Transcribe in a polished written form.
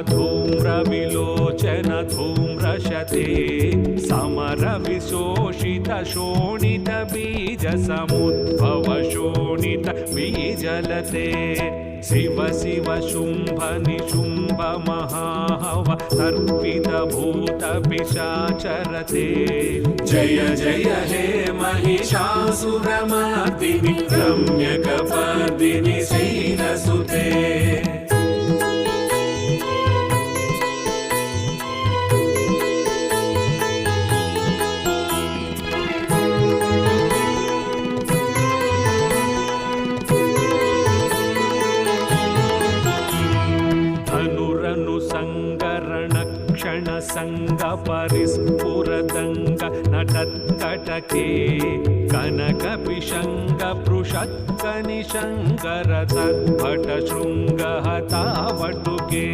धूम्रविलोचन धूम्रशते समरविशोषित शोणित बीजसमुद्भव शोणित बीजलते शिव शिव शुम्भ निशुम्भ महाहव तर्पित भूत पिशाचरते जय जय हे महिषासुरमर्दिनि रम्यकपर्दिनि शैलसुते संग परिस्फुरदंग नटत्कटके कनक पिशंग पृषत्क निशंगर तद्भट शृंग हतावटुके